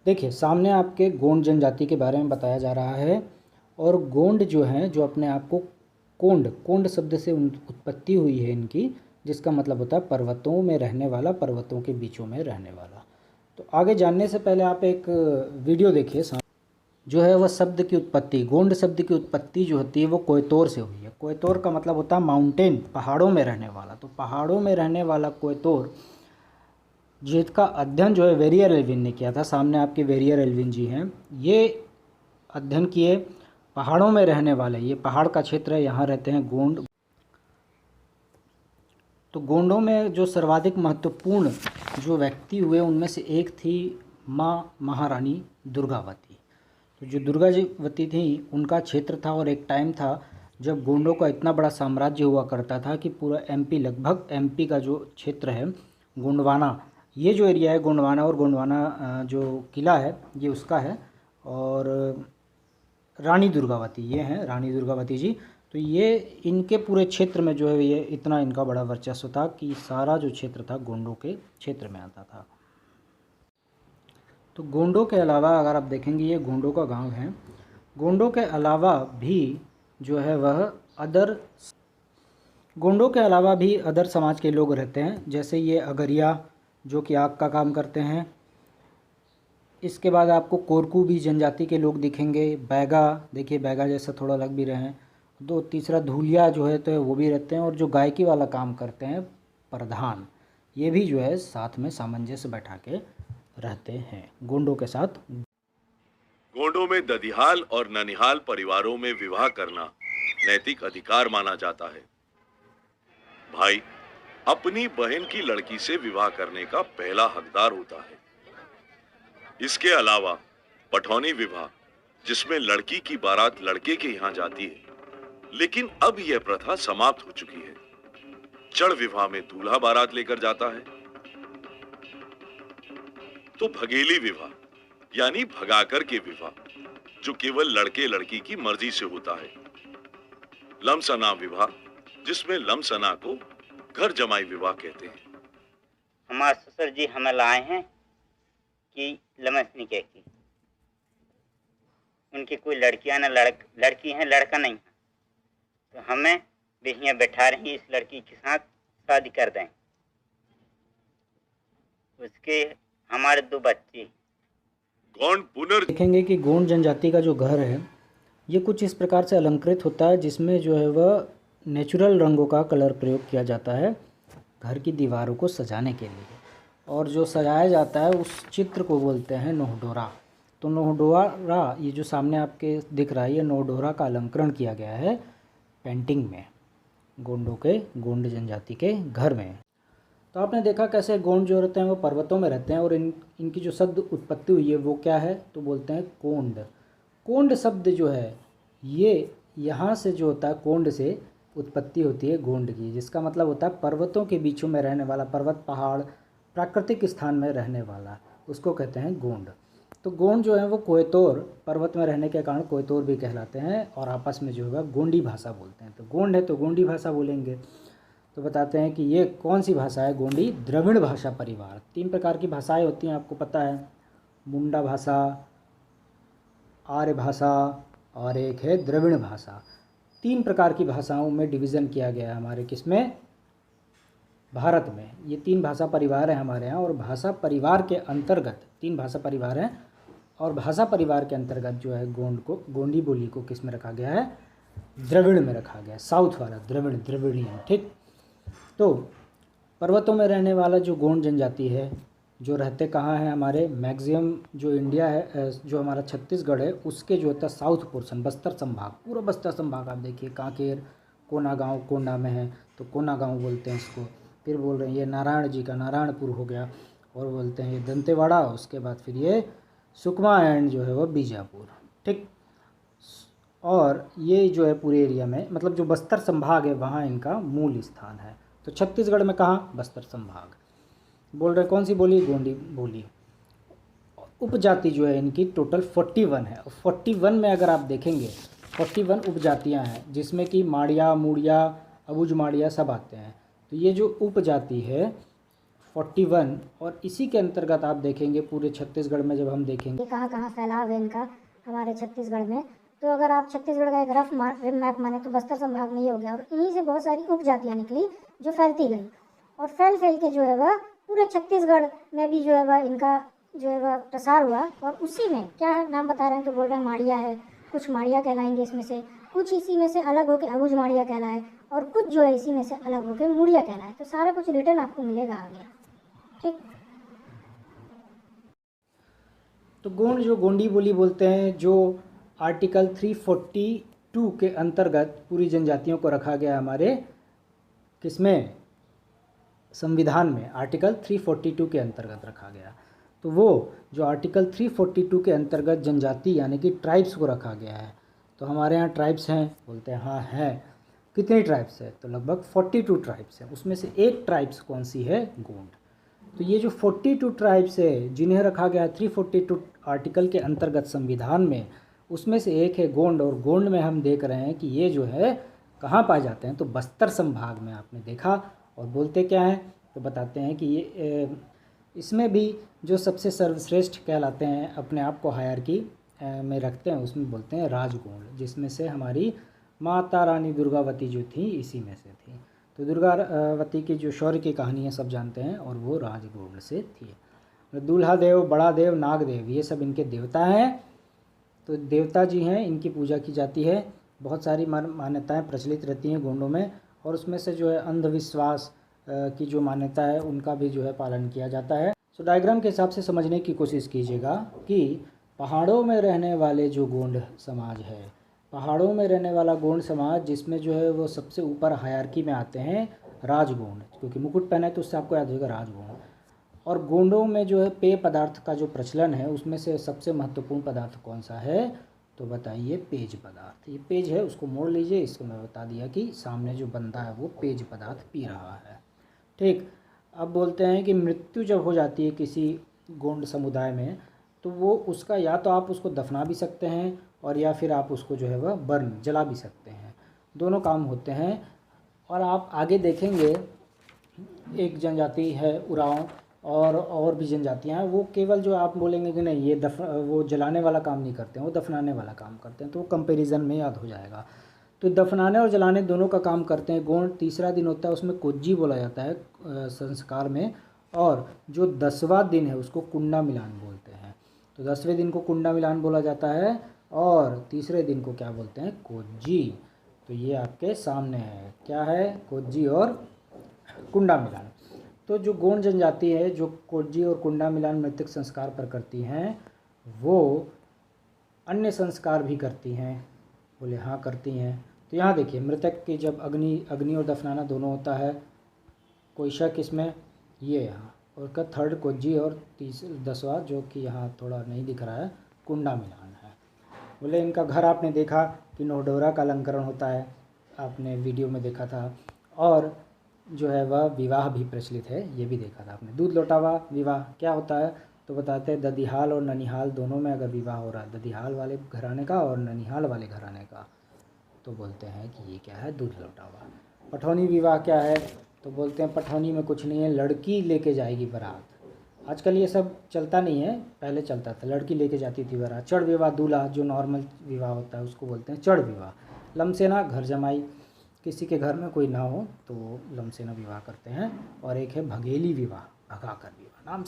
देखिए सामने आपके गोंड जनजाति के बारे में बताया जा रहा है। और गोंड जो हैं, जो अपने आप को कोंड कोंड शब्द से उत्पत्ति हुई है इनकी, जिसका मतलब होता है पर्वतों में रहने वाला, पर्वतों के बीचों में रहने वाला। तो आगे जानने से पहले आप एक वीडियो देखिए। जो है वह शब्द की उत्पत्ति, गोंड शब्द की उत्पत्ति जो होती है वो कोयतोर से हुई है। कोयतोर का मतलब होता है माउंटेन, पहाड़ों में रहने वाला। तो पहाड़ों में रहने वाला कोयतोर, जिसका अध्ययन जो है वेरियर एल्विन ने किया था। सामने आपके वेरियर एल्विन जी हैं, ये अध्ययन किए पहाड़ों में रहने वाले। ये पहाड़ का क्षेत्र है, यहाँ रहते हैं गोंड। तो गोंडों में जो सर्वाधिक महत्वपूर्ण जो व्यक्ति हुए उनमें से एक थी माँ महारानी दुर्गावती। तो जो दुर्गावती थी उनका क्षेत्र था, और एक टाइम था जब गोंडों का इतना बड़ा साम्राज्य हुआ करता था कि पूरा एमपी, लगभग एमपी का जो क्षेत्र है गोंडवाना, ये जो एरिया है गोंडवाना, और गोंडवाना जो किला है ये उसका है। और रानी दुर्गावती ये हैं, रानी दुर्गावती जी। तो ये इनके पूरे क्षेत्र में जो है ये इतना इनका बड़ा वर्चस्व था कि सारा जो क्षेत्र था गोंडों के क्षेत्र में आता था। तो गोंडों के अलावा अगर आप देखेंगे, ये गोंडों का गांव है। गोंडों के अलावा भी जो है वह गोंडों के अलावा भी अदर समाज के लोग रहते हैं, जैसे ये अगरिया जो कि आग का काम करते हैं। इसके बाद आपको कोरकू भी जनजाति के लोग दिखेंगे। बैगा, देखिए बैगा जैसा थोड़ा लग भी रहे हैं। दो तीसरा धूलिया जो है तो वो भी रहते हैं। और जो गायकी वाला काम करते हैं प्रधान, ये भी जो है साथ में सामंजस्य बैठा के रहते हैं गोंडों के साथ। गोंडों में ददिहाल और ननिहाल परिवारों में विवाह करना नैतिक अधिकार माना जाता है। भाई अपनी बहन की लड़की से विवाह करने का पहला हकदार होता है। इसके अलावा पठौनी विवाह, जिसमें लड़की की बारात लड़के के यहां जाती है, लेकिन अब यह प्रथा समाप्त हो चुकी है। चढ़ विवाह में दूल्हा बारात लेकर जाता है। तो भगेली विवाह यानी भगाकर के विवाह, जो केवल लड़के लड़की की मर्जी से होता है। लमसना विवाह, जिसमें लमसना को घर जमाई विवाह कहते हैं। हमारे ससुर जी हमें लाए हैं कि लमसनी कह के, उनकी कोई लड़कियां न लड़की है, लड़का नहीं है, तो हमें बिहियां बैठा रही इस लड़की के साथ शादी कर दें। उसके हमारे 2 बच्चे। गोंड देखेंगे कि गोंड जनजाति का जो घर है ये कुछ इस प्रकार से अलंकृत होता है, जिसमें जो है वह नेचुरल रंगों का कलर प्रयोग किया जाता है घर की दीवारों को सजाने के लिए। और जो सजाया जाता है उस चित्र को बोलते हैं नोहडोरा। तो नोहडोरा, ये जो सामने आपके दिख रहा है, ये नोहडोरा का अलंकरण किया गया है पेंटिंग में गोंड जनजाति के घर में। तो आपने देखा कैसे गोंड जो रहते हैं वो पर्वतों में रहते हैं, और इनकी जो शब्द उत्पत्ति हुई है वो क्या है, तो बोलते हैं कोंड। कोंड शब्द जो है ये यहाँ से जो होता है कोंड से उत्पत्ति होती है गोंड की, जिसका मतलब होता है पर्वतों के बीचों में रहने वाला, पर्वत पहाड़ प्राकृतिक स्थान में रहने वाला, उसको कहते हैं गोंड। तो गोंड जो है वो कोयतोर, पर्वत में रहने के कारण कोयतोर भी कहलाते हैं, और आपस में जो है गोंडी भाषा बोलते हैं। तो गोंड है तो गोंडी भाषा बोलेंगे। तो बताते हैं कि ये कौन सी भाषा है, गोंडी द्रविड़ भाषा परिवार। 3 प्रकार की भाषाएं होती हैं, आपको पता है, मुंडा भाषा, आर्य भाषा और एक है द्रविड़ भाषा। 3 प्रकार की भाषाओं में डिवीज़न किया गया है हमारे किसमें, भारत में। ये 3 भाषा परिवार हैं हमारे यहाँ, और भाषा परिवार के अंतर्गत 3 भाषा परिवार हैं, और भाषा परिवार के अंतर्गत जो है गोंडी बोली को किस में रखा गया है, द्रविड़ में रखा गया है, साउथ वाला द्रविड़ियन। ठीक। तो पर्वतों में रहने वाला जो गोंड जनजाति है, जो रहते कहाँ हैं, हमारे मैक्सिमम जो इंडिया है, जो हमारा छत्तीसगढ़ है उसके जो होता है साउथ पोर्शन, बस्तर संभाग, पूरा बस्तर संभाग आप देखिए, कांकेर, कोनागांव, कोंडा में है तो कोनागांव बोलते हैं इसको। फिर बोल रहे हैं ये नारायण जी का नारायणपुर हो गया, और बोलते हैं ये दंतेवाड़ा, उसके बाद फिर ये सुकमा एंड जो है वो बीजापुर। ठीक। और ये जो है पूरे एरिया में, मतलब जो बस्तर संभाग है वहाँ इनका मूल स्थान है। तो छत्तीसगढ़ में कहाँ, बस्तर संभाग। बोल रहे कौन सी बोली, गोंडी बोली। उपजाति जो है इनकी टोटल 41 है, और 41 में अगर आप देखेंगे 41 उपजातियाँ हैं, जिसमें कि माड़िया, मुड़िया, अबुझ माड़िया सब आते हैं। तो ये जो उपजाति है 41 और इसी के अंतर्गत आप देखेंगे पूरे छत्तीसगढ़ में जब हम देखेंगे कहाँ कहाँ फैलाव है इनका हमारे छत्तीसगढ़ में। तो अगर आप छत्तीसगढ़ का एक रफ मैप माने तो बस्तर संभाग में ये हो गया, और इन्हीं से बहुत सारी उपजातियाँ निकली जो फैलती गई, और फैल के जो है वह पूरे छत्तीसगढ़ में भी जो है वह इनका जो है वह प्रसार हुआ। और उसी में क्या नाम बता रहे हैं, तो बोल रहे हैं माड़िया है, कुछ माड़िया कहलाएंगे इसमें से, कुछ इसी में से अलग होकर अबुझ माड़िया कहलाए, और कुछ जो है इसी में से अलग होकर मुड़िया कहलाए। तो सारा कुछ रिटर्न आपको मिलेगा आगे, ठीक। तो गोंड जो गोंडी बोली बोलते हैं, जो आर्टिकल 342 के अंतर्गत पूरी जनजातियों को रखा गया हमारे किसमें, संविधान में आर्टिकल 342 के अंतर्गत रखा गया। तो वो जो आर्टिकल 342 के अंतर्गत जनजाति यानी कि ट्राइब्स को रखा गया है। तो हमारे यहाँ ट्राइब्स हैं, बोलते हैं हाँ हैं। कितनी ट्राइब्स है, तो लगभग 42 ट्राइब्स हैं। उसमें से एक ट्राइब्स कौन सी है, गोंड। तो ये जो 42 ट्राइब्स है जिन्हें रखा गया है 342 आर्टिकल के अंतर्गत संविधान में, उसमें से एक है गोंड। और गोंड में हम देख रहे हैं कि ये जो है कहाँ पाए जाते हैं, तो बस्तर संभाग में आपने देखा। और बोलते क्या हैं, तो बताते हैं कि ये इसमें भी जो सबसे सर्वश्रेष्ठ कहलाते हैं, अपने आप को हायरकी में रखते हैं, उसमें बोलते हैं राजगोंड, जिसमें से हमारी माता रानी दुर्गावती जो थी इसी में से थी। तो दुर्गावती की जो शौर्य की कहानी है सब जानते हैं, और वो राजगोंड से थी। दूल्हा देव, बड़ा देव, नाग देव, ये सब इनके देवता हैं। तो देवता जी हैं, इनकी पूजा की जाती है। बहुत सारी मान्यताएं प्रचलित रहती हैं गोंडों में, और उसमें से जो है अंधविश्वास की जो मान्यता है उनका भी जो है पालन किया जाता है। सो डायग्राम के हिसाब से समझने की कोशिश कीजिएगा कि पहाड़ों में रहने वाले जो गोंड समाज है, पहाड़ों में रहने वाला गोंड समाज जिसमें जो है वो सबसे ऊपर हायरकी में आते हैं राजगोंड, क्योंकि मुकुट पहना है तो उससे आपको याद होगा राजगोंड। और गोंडों में जो है पेय पदार्थ का जो प्रचलन है उसमें से सबसे महत्वपूर्ण पदार्थ कौन सा है, तो बताइए पेज पदार्थ। ये पेज है, उसको मोड़ लीजिए। इसको मैं बता दिया कि सामने जो बंदा है वो पेज पदार्थ पी रहा है, ठीक। अब बोलते हैं कि मृत्यु जब हो जाती है किसी गोंड समुदाय में, तो वो उसका या तो आप उसको दफना भी सकते हैं, और या फिर आप उसको जो है वह बर्न जला भी सकते हैं। दोनों काम होते हैं। और आप आगे देखेंगे एक जनजाति है उरांव, और भी जनजातियां हैं, वो केवल जो आप बोलेंगे कि नहीं ये वो जलाने वाला काम नहीं करते हैं, वो दफनाने वाला काम करते हैं, तो वो कंपैरिजन में याद हो जाएगा। तो दफनाने और जलाने दोनों का काम करते हैं गोंड। तीसरा दिन होता है उसमें कोज्जी बोला जाता है संस्कार में, और जो 10वां दिन है उसको कुंडा मिलान बोलते हैं। तो 10वें दिन को कुंडा मिलान बोला जाता है, और तीसरे दिन को क्या बोलते हैं, कोज्जी। तो ये आपके सामने है, क्या है, कोज्जी और कुंडा मिलान। तो जो गोंड जनजाति है जो कोज्जी और कुंडा मिलान मृतक संस्कार पर करती हैं, वो अन्य संस्कार भी करती हैं, बोले हाँ करती हैं। तो यहाँ देखिए मृतक की जब अग्नि और दफनाना दोनों होता है, कोई शक इसमें, ये यहाँ, और का थर्ड कोज्जी, और 10वां जो कि यहाँ थोड़ा नहीं दिख रहा है कुंडा मिलान है। बोले इनका घर आपने देखा कि नोडोरा का अलंकरण होता है, आपने वीडियो में देखा था। और जो है वह विवाह भी प्रचलित है, ये भी देखा था आपने। दूध लौटावा विवाह क्या होता है, तो बताते हैं ददिहाल और ननिहाल दोनों में अगर विवाह हो रहा है, ददिहाल वाले घराने का और ननिहाल वाले घराने का, तो बोलते हैं कि ये क्या है, दूध लौटावा। पठौनी विवाह क्या है, तो बोलते हैं पठौनी में कुछ नहीं है, लड़की लेके जाएगी बारात। आजकल ये सब चलता नहीं है, पहले चलता था, लड़की लेके जाती थी बारात। चढ़ विवाह दूल्हा जो नॉर्मल विवाह होता है उसको बोलते हैं चढ़ विवाह। लमसेना घर जमाई, किसी के घर में कोई ना हो तो लमसेना विवाह करते हैं। और एक है भगेली विवाह, भगाकर विवाह, नाम